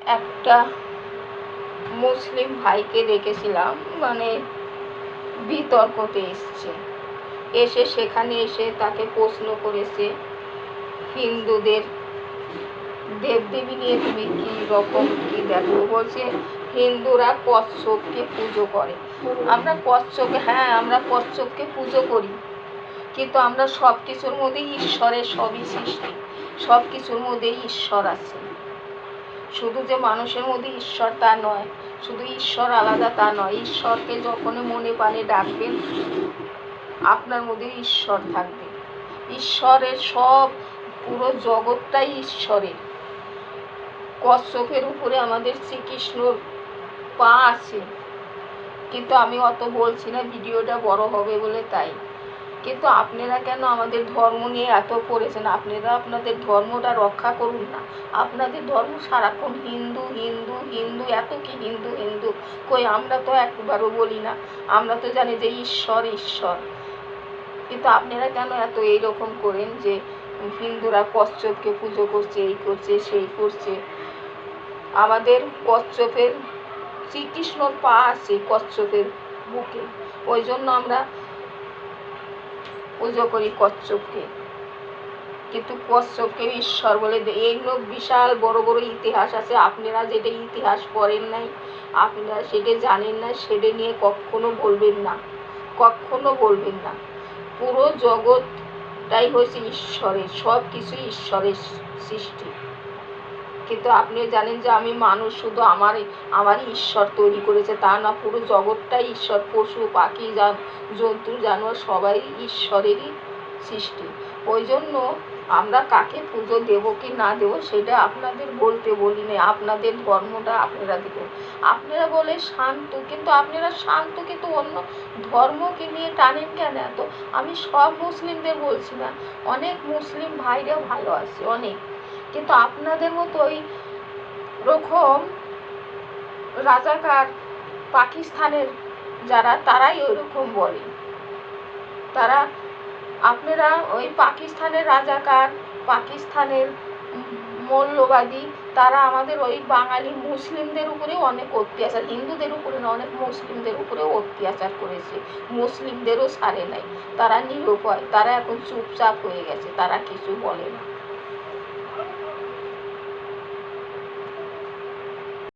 একটা মুসলিম ভাইকে দেখেছিলাম, মানে বিতর্কতে এসে সেখানে এসে তাকে প্রশ্ন করেছে, হিন্দুদের দেবদেবী নিয়ে তুমি কি রকম কি দেখো। বলছে হিন্দুরা কচ্ছপকে পুজো করে। আমরা কচ্ছপকে, হ্যাঁ আমরা কচ্ছপকে পুজো করি, কিন্তু আমরা সব কিছুর মধ্যেই ঈশ্বরের সবই সৃষ্টি, সব কিছুর মধ্যেই ঈশ্বর আছে। শুধু যে মানুষের মধ্যে ঈশ্বর তা নয়, শুধু ঈশ্বর আলাদা তা নয়। ঈশ্বরকে যখন মনে প্রাণে ডাকবেন আপনার মধ্যে ঈশ্বর থাকবে। ঈশ্বরের সব পুরো জগৎটাই ঈশ্বরের। কচ্ছপের উপরে আমাদের শ্রীকৃষ্ণর পা আছে, কিন্তু আমি অত বলছি না, ভিডিওটা বড় হবে বলে তাই। কিন্তু আপনারা কেন আমাদের ধর্ম নিয়ে এত করেছেন? আপনারা আপনাদের ধর্মটা রক্ষা করুন না। আপনাদের ধর্ম সারাক্ষণ হিন্দু হিন্দু হিন্দু, এত কি হিন্দু হিন্দু, কই আমরা তো একবারও বলি না। আমরা তো জানি যে ঈশ্বর ঈশ্বর, কিন্তু আপনারা কেন এত এইরকম করেন যে হিন্দুরা কচ্ছপকে পুজো করছে, এই করছে সেই করছে। আমাদের কচ্ছপের শ্রীকৃষ্ণর পা আছে কচ্ছপের বুকে, ওই জন্য আমরা পুজো করি কচ্ছপকে। কিন্তু কচ্ছপকে ঈশ্বর বলে এইগুলো বিশাল বড় বড় ইতিহাস আছে। আপনারা যেটা ইতিহাস পড়েন নাই, আপনারা সেটা জানেন না, সেটা নিয়ে কখনো বলবেন না, কখনো বলবেন না। পুরো জগৎটাই হয়েছে ঈশ্বরের, সব কিছুই ঈশ্বরের সৃষ্টি। কিন্তু আপনি জানেন যে আমি মানুষ, শুধু আমারই ঈশ্বর তৈরি করেছে তা না, পুরো জগৎটাই ঈশ্বর। পশু পাখি জন্তু জানোয়ার সবাই ঈশ্বরেরই সৃষ্টি। ওই জন্য আমরা কাকে পুজো দেবো কি না দেবো সেটা আপনাদের বলতে বলি না। আপনাদের ধর্মটা আপনারা দেবেন। আপনারা বলে শান্ত, কিন্তু আপনারা শান্ত, কিন্তু অন্য ধর্মকে নিয়ে টানেন কেন এত? আমি সব মুসলিমদের বলছি না, অনেক মুসলিম ভাইরা ভালো আছে অনেক, কিন্তু আপনাদের মতো ওই রকম রাজাকার পাকিস্তানের যারা, তারাই ওই রকম বলে। তারা, আপনারা ওই পাকিস্তানের রাজাকার, পাকিস্তানের মৌলবাদী, তারা আমাদের ওই বাঙালি মুসলিমদের উপরেও অনেক অত্যাচার, হিন্দুদের উপরে না, অনেক মুসলিমদের উপরেও অত্যাচার করেছে। মুসলিমদেরও ছাড়ে নাই। তারা নিরুপায়, তারা এখন চুপচাপ হয়ে গেছে, তারা কিছু বলে না।